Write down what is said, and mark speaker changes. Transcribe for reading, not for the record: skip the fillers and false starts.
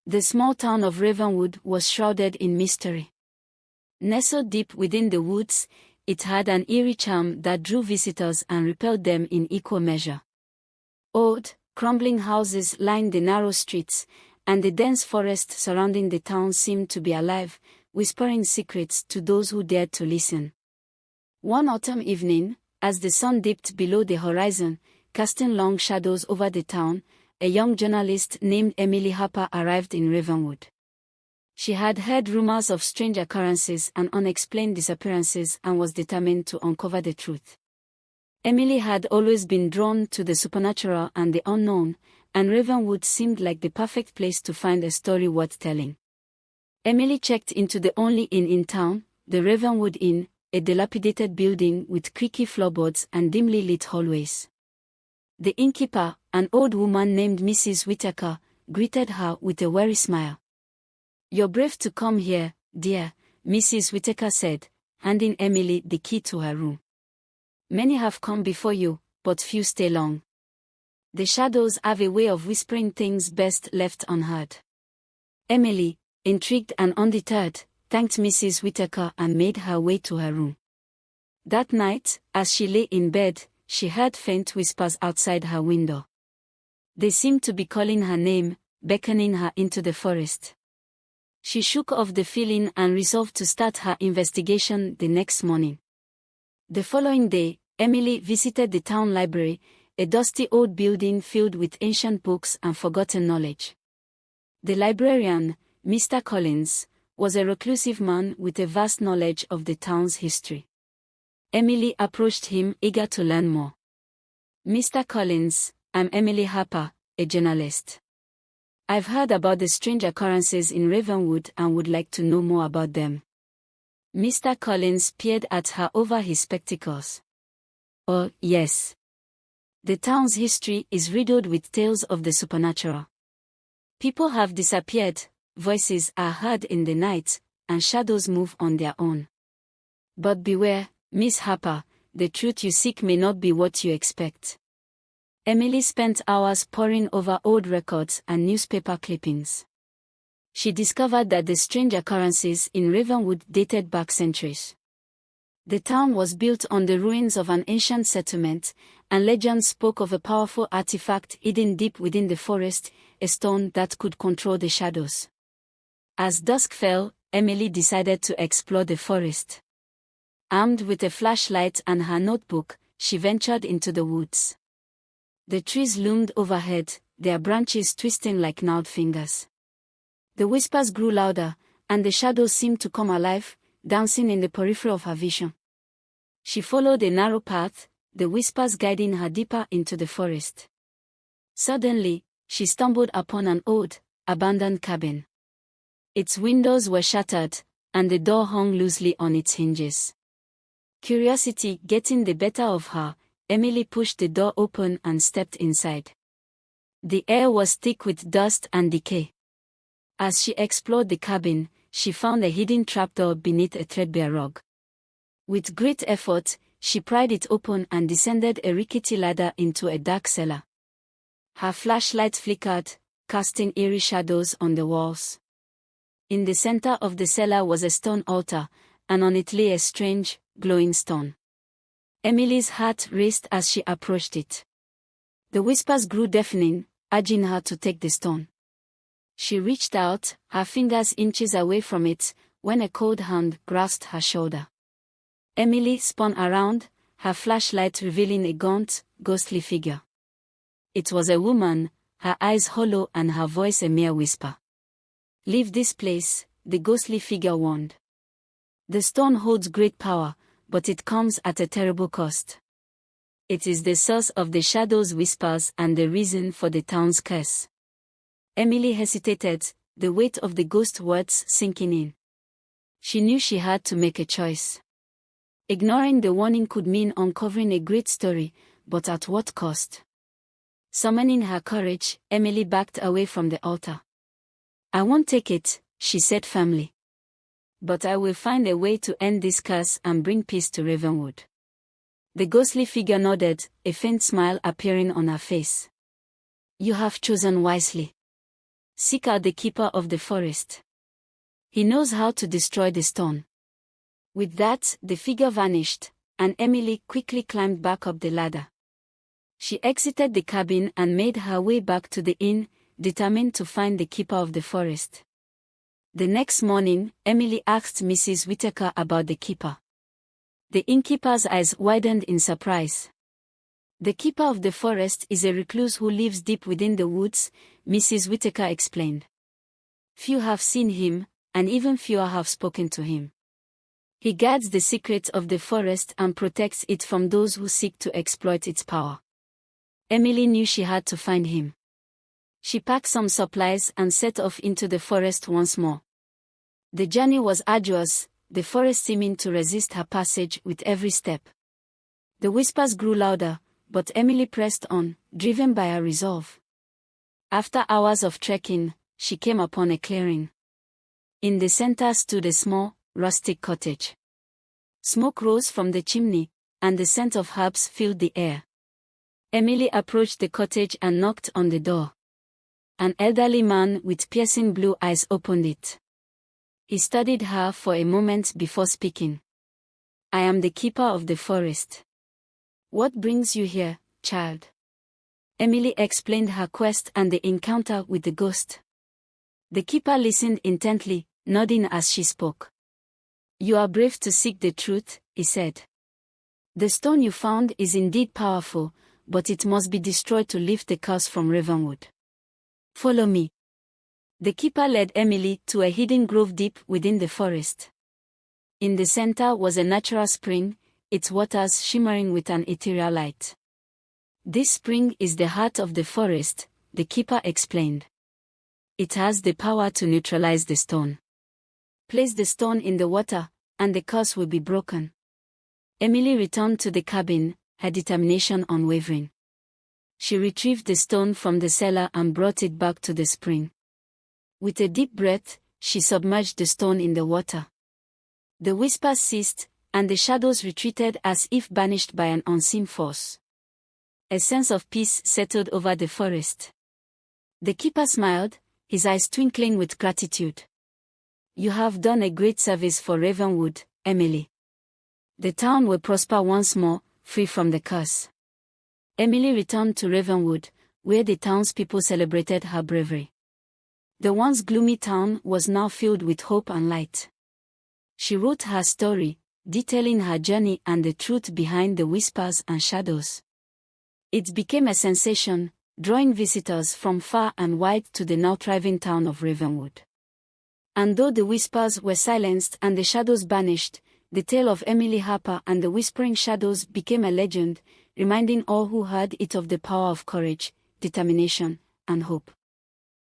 Speaker 1: The small town of Ravenwood was shrouded in mystery. Nestled deep within the woods, it had an eerie charm that drew visitors and repelled them in equal measure. Old, crumbling houses lined the narrow streets, and the dense forest surrounding the town seemed to be alive, whispering secrets to those who dared to listen. One autumn evening, as the sun dipped below the horizon, casting long shadows over the town, a young journalist named Emily Harper arrived in Ravenwood. She had heard rumors of strange occurrences and unexplained disappearances and was determined to uncover the truth. Emily had always been drawn to the supernatural and the unknown, and Ravenwood seemed like the perfect place to find a story worth telling. Emily checked into the only inn in town, the Ravenwood Inn, a dilapidated building with creaky floorboards and dimly lit hallways. The innkeeper, an old woman named Mrs. Whittaker, greeted her with a weary smile. "You're brave to come here, dear," Mrs. Whittaker said, handing Emily the key to her room. "Many have come before you, but few stay long. The shadows have a way of whispering things best left unheard." Emily, intrigued and undeterred, thanked Mrs. Whittaker and made her way to her room. That night, as she lay in bed, she heard faint whispers outside her window. They seemed to be calling her name, beckoning her into the forest. She shook off the feeling and resolved to start her investigation the next morning. The following day, Emily visited the town library, a dusty old building filled with ancient books and forgotten knowledge. The librarian, Mr. Collins, was a reclusive man with a vast knowledge of the town's history. Emily approached him, eager to learn more. "Mr. Collins, I'm Emily Harper, a journalist. I've heard about the strange occurrences in Ravenwood and would like to know more about them." Mr. Collins peered at her over his spectacles. "Oh, yes. The town's history is riddled with tales of the supernatural. People have disappeared, voices are heard in the night, and shadows move on their own. But beware, Miss Harper, the truth you seek may not be what you expect." Emily spent hours poring over old records and newspaper clippings. She discovered that the strange occurrences in Ravenwood dated back centuries. The town was built on the ruins of an ancient settlement, and legend spoke of a powerful artifact hidden deep within the forest, a stone that could control the shadows. As dusk fell, Emily decided to explore the forest. Armed with a flashlight and her notebook, she ventured into the woods. The trees loomed overhead, their branches twisting like gnarled fingers. The whispers grew louder, and the shadows seemed to come alive, dancing in the periphery of her vision. She followed a narrow path, the whispers guiding her deeper into the forest. Suddenly, she stumbled upon an old, abandoned cabin. Its windows were shattered, and the door hung loosely on its hinges. Curiosity getting the better of her, Emily pushed the door open and stepped inside. The air was thick with dust and decay. As she explored the cabin, she found a hidden trapdoor beneath a threadbare rug. With great effort, she pried it open and descended a rickety ladder into a dark cellar. Her flashlight flickered, casting eerie shadows on the walls. In the center of the cellar was a stone altar, and on it lay a strange, glowing stone. Emily's heart raced as she approached it. The whispers grew deafening, urging her to take the stone. She reached out, her fingers inches away from it, when a cold hand grasped her shoulder. Emily spun around, her flashlight revealing a gaunt, ghostly figure. It was a woman, her eyes hollow and her voice a mere whisper. "Leave this place," the ghostly figure warned. "The stone holds great power, but it comes at a terrible cost. It is the source of the shadow's whispers and the reason for the town's curse." Emily hesitated, the weight of the ghost words sinking in. She knew she had to make a choice. Ignoring the warning could mean uncovering a great story, but at what cost? Summoning her courage, Emily backed away from the altar. "I won't take it," she said firmly. "But I will find a way to end this curse and bring peace to Ravenwood." The ghostly figure nodded, a faint smile appearing on her face. "You have chosen wisely. seek out the keeper of the forest. He knows how to destroy the stone." With that, the figure vanished, and Emily quickly climbed back up the ladder. She exited the cabin and made her way back to the inn, determined to find the keeper of the forest. The next morning, Emily asked Mrs. Whittaker about the keeper. The innkeeper's eyes widened in surprise. "The keeper of the forest is a recluse who lives deep within the woods," Mrs. Whittaker explained. "Few have seen him, and even fewer have spoken to him. He guards the secrets of the forest and protects it from those who seek to exploit its power." Emily knew she had to find him. She packed some supplies and set off into the forest once more. The journey was arduous, the forest seeming to resist her passage with every step. The whispers grew louder, but Emily pressed on, driven by her resolve. After hours of trekking, she came upon a clearing. In the center stood a small, rustic cottage. Smoke rose from the chimney, and the scent of herbs filled the air. Emily approached the cottage and knocked on the door. An elderly man with piercing blue eyes opened it. He studied her for a moment before speaking. "I am the keeper of the forest. What brings you here, child?" Emily explained her quest and the encounter with the ghost. The keeper listened intently, nodding as she spoke. "You are brave to seek the truth," he said. "The stone you found is indeed powerful, but it must be destroyed to lift the curse from Ravenwood. Follow me." The keeper led Emily to a hidden grove deep within the forest. In the center was a natural spring, its waters shimmering with an ethereal light. "This spring is the heart of the forest," the keeper explained. "It has the power to neutralize the stone. Place the stone in the water, and the curse will be broken." Emily returned to the cabin, her determination unwavering. She retrieved the stone from the cellar and brought it back to the spring. With a deep breath, she submerged the stone in the water. The whispers ceased, and the shadows retreated as if banished by an unseen force. A sense of peace settled over the forest. The keeper smiled, his eyes twinkling with gratitude. "You have done a great service for Ravenwood, Emily. The town will prosper once more, free from the curse." Emily returned to Ravenwood, where the townspeople celebrated her bravery. The once gloomy town was now filled with hope and light. She wrote her story, detailing her journey and the truth behind the whispers and shadows. It became a sensation, drawing visitors from far and wide to the now thriving town of Ravenwood. And though the whispers were silenced and the shadows banished, the tale of Emily Harper and the Whispering Shadows became a legend, reminding all who heard it of the power of courage, determination, and hope.